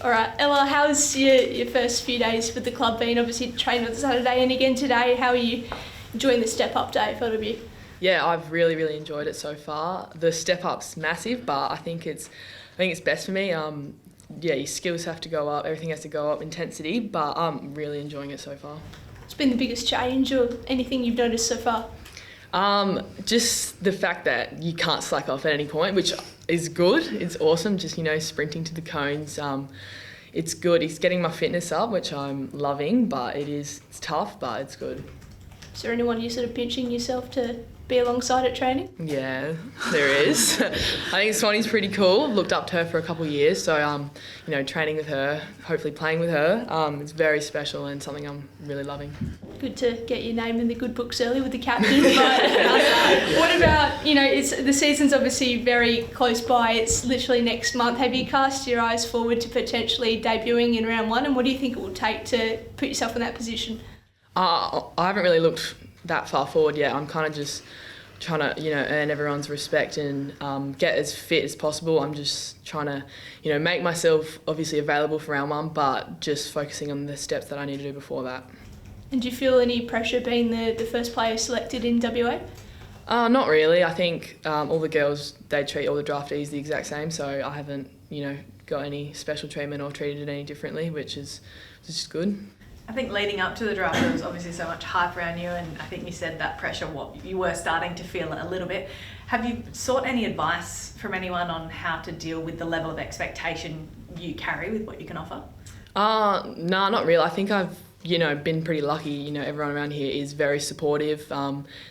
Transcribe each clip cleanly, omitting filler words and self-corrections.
All right, Ella, how's your first few days with the club been? Obviously trained on Saturday and again today. How are you enjoying the step-up day, AFLW? Yeah, I've really enjoyed it so far. The step-up's massive, but I think it's best for me. Your skills have to go up, everything has to go up, intensity, but I'm really enjoying it so far. What's been the biggest change or anything you've noticed so far? Just the fact that you can't slack off at any point, which is good. It's awesome, just, sprinting to the cones. It's good. It's getting my fitness up, which I'm loving, but it's tough, but it's good. Is there anyone you're sort of pinching yourself to be alongside at training? Yeah, there is. I think Swanee's pretty cool. Looked up to her for a couple of years, so training with her, hopefully playing with her, it's very special and something I'm really loving. Good to get your name in the good books early with the captain. But what about, the season's obviously very close by. It's literally next month. Have you cast your eyes forward to potentially debuting in round one, and what do you think it will take to put yourself in that position? I haven't really looked that far forward yet. I'm kind of just trying to, earn everyone's respect and get as fit as possible. I'm just trying to, make myself obviously available for round one, but just focusing on the steps that I need to do before that. And do you feel any pressure being the first player selected in WA? Not really. I think all the girls, they treat all the draftees the exact same, so I haven't, got any special treatment or treated any differently, which is just good. I think leading up to the draft, there was obviously so much hype around you, and I think you said that pressure, you were starting to feel it a little bit. Have you sought any advice from anyone on how to deal with the level of expectation you carry with what you can offer? No, not really. I think I've, been pretty lucky. Everyone around here is very supportive.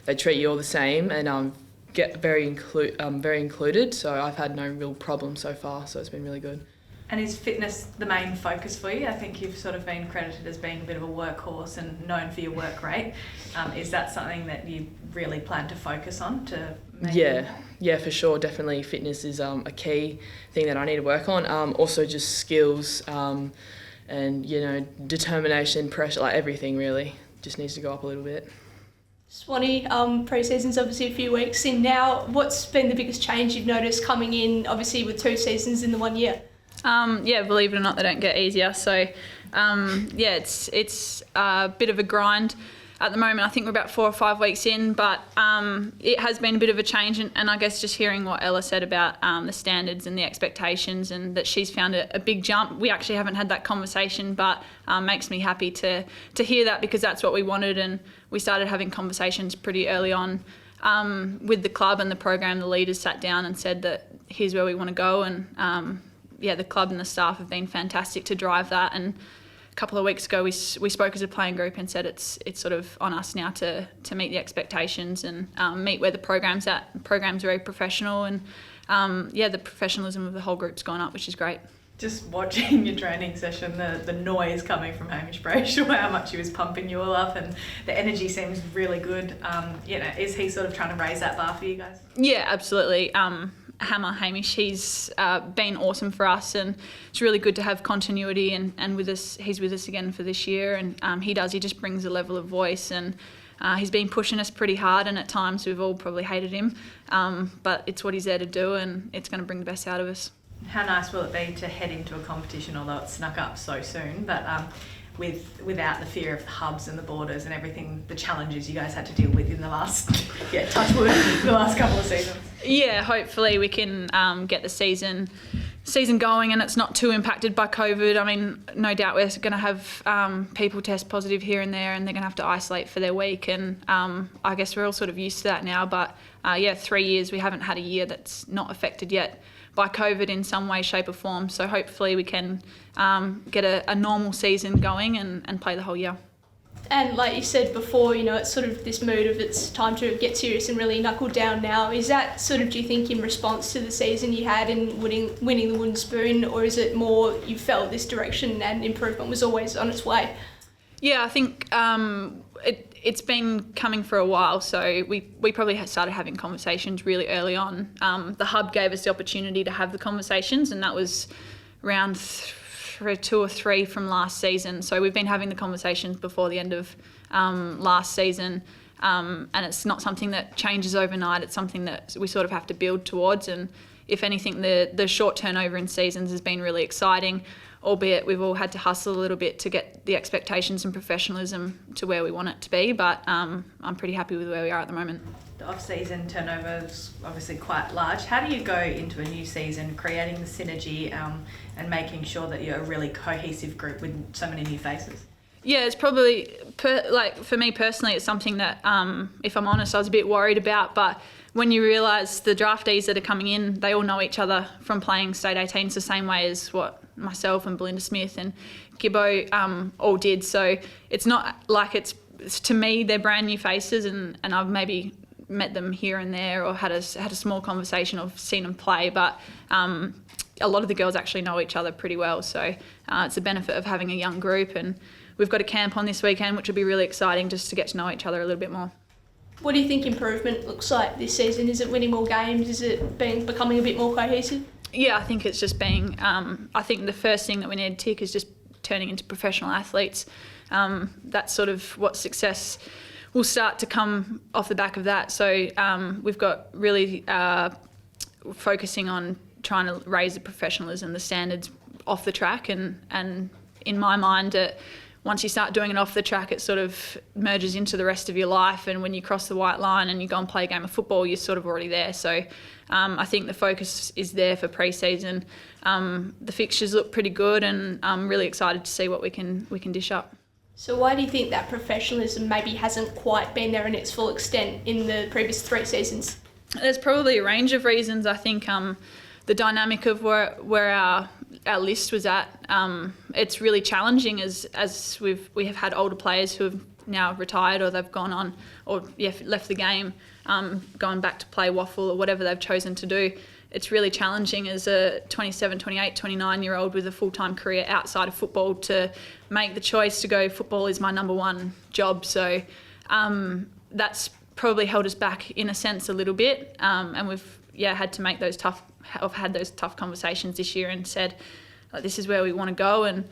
They treat you all the same, and get very included. So I've had no real problem so far. So it's been really good. And is fitness the main focus for you? I think you've sort of been credited as being a bit of a workhorse and known for your work rate. Is that something that you really plan to focus on to Yeah, for sure. Definitely fitness is a key thing that I need to work on. Also just skills and, determination, pressure, like everything really just needs to go up a little bit. Swanee, pre-season's obviously a few weeks in now. What's been the biggest change you've noticed coming in, obviously with 2 seasons in the 1 year? Believe it or not, they don't get easier. So, it's a bit of a grind at the moment. I think we're about 4 or 5 weeks in, but it has been a bit of a change. And I guess just hearing what Ella said about the standards and the expectations, and that she's found a big jump. We actually haven't had that conversation, but makes me happy to hear that, because that's what we wanted. And we started having conversations pretty early on with the club and the program. The leaders sat down and said that here's where we want to go, and the club and the staff have been fantastic to drive that. And a couple of weeks ago we spoke as a playing group and said it's sort of on us now to meet the expectations and meet where the program's at. The program's very professional, and the professionalism of the whole group's gone up, which is great. Just watching your training session, the noise coming from Hamish Brayshaw, how much he was pumping you all up, and the energy seems really good. Is he sort of trying to raise that bar for you guys? Yeah, absolutely. Hamish, he's been awesome for us, and it's really good to have continuity and with us. He's with us again for this year, and he just brings a level of voice, and he's been pushing us pretty hard, and at times we've all probably hated him, but it's what he's there to do, and it's going to bring the best out of us. How nice will it be to head into a competition, although it's snuck up so soon, but without the fear of the hubs and the borders and everything, the challenges you guys had to deal with in the last, touch wood, the last couple of seasons? Yeah, hopefully we can get the season going and it's not too impacted by COVID. I mean, no doubt we're going to have people test positive here and there, and they're going to have to isolate for their week, and I guess we're all sort of used to that now, but 3 years we haven't had a year that's not affected yet by COVID in some way, shape or form. So hopefully we can get a normal season going and play the whole year. And like you said before, it's sort of this mood of it's time to get serious and really knuckle down now. Is that sort of, do you think, in response to the season you had in winning the wooden spoon, or is it more you felt this direction and improvement was always on its way? Yeah, I think it's been coming for a while, so we probably started having conversations really early on. The hub gave us the opportunity to have the conversations, and that was around 2 or 3 from last season. So we've been having the conversations before the end of last season, and it's not something that changes overnight. It's something that we sort of have to build towards, and if anything, the short turnover in seasons has been really exciting. albeit we've all had to hustle a little bit to get the expectations and professionalism to where we want it to be, but I'm pretty happy with where we are at the moment. The off-season turnover is obviously quite large. How do you go into a new season creating the synergy and making sure that you're a really cohesive group with so many new faces? Yeah, it's probably, for me personally, it's something that, if I'm honest, I was a bit worried about, but when you realise the draftees that are coming in, they all know each other from playing State 18s the same way as what myself and Belinda Smith and Gibbo all did. So it's not like it's to me, they're brand new faces, and I've maybe met them here and there or had a small conversation or seen them play, but a lot of the girls actually know each other pretty well. So it's a benefit of having a young group, and we've got a camp on this weekend, which will be really exciting just to get to know each other a little bit more. What do you think improvement looks like this season? Is it winning more games? Is it becoming a bit more cohesive? Yeah, I think it's just being, I think the first thing that we need to tick is just turning into professional athletes. That's sort of what success will start to come off the back of that. So we've got really focusing on trying to raise the professionalism, the standards off the track, and in my mind, once you start doing it off the track, it sort of merges into the rest of your life, and when you cross the white line and you go and play a game of football, you're sort of already there. So I think the focus is there for pre-season. The fixtures look pretty good, and I'm really excited to see what we can dish up. So why do you think that professionalism maybe hasn't quite been there in its full extent in the previous 3 seasons? There's probably a range of reasons. I think the dynamic of where our list was at, it's really challenging as we have had older players who have now retired, or they've gone on, or left the game, going back to play waffle or whatever they've chosen to do. It's really challenging as a 27, 28, 29-year-old with a full-time career outside of football to make the choice to go, football is my number one job. So that's probably held us back in a sense a little bit, and we've had to make those tough conversations this year and said, this is where we want to go, and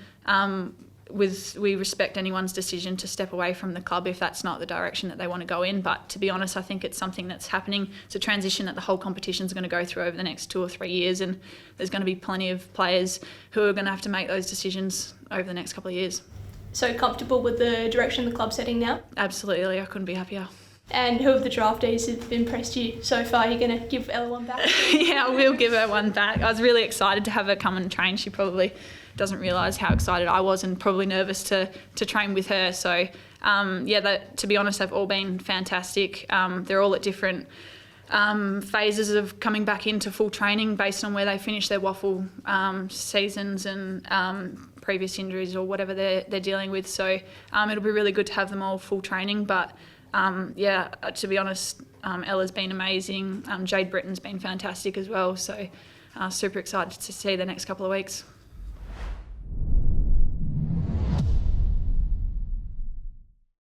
we respect anyone's decision to step away from the club if that's not the direction that they want to go in. But to be honest, I think it's something that's happening. It's a transition that the whole competition is going to go through over the next 2 or 3 years, and there's going to be plenty of players who are going to have to make those decisions over the next couple of years. So comfortable with the direction the club's heading now? Absolutely, I couldn't be happier. And who of the draftees have impressed you so far? You're going to give Ella one back? Yeah, I will give her one back. I was really excited to have her come and train. She probably doesn't realise how excited I was, and probably nervous to train with her. So, to be honest, they've all been fantastic. They're all at different phases of coming back into full training based on where they finish their waffle seasons and previous injuries or whatever they're dealing with. So it'll be really good to have them all full training. But to be honest, Ella's been amazing. Jade Britton's been fantastic as well. So super excited to see the next couple of weeks.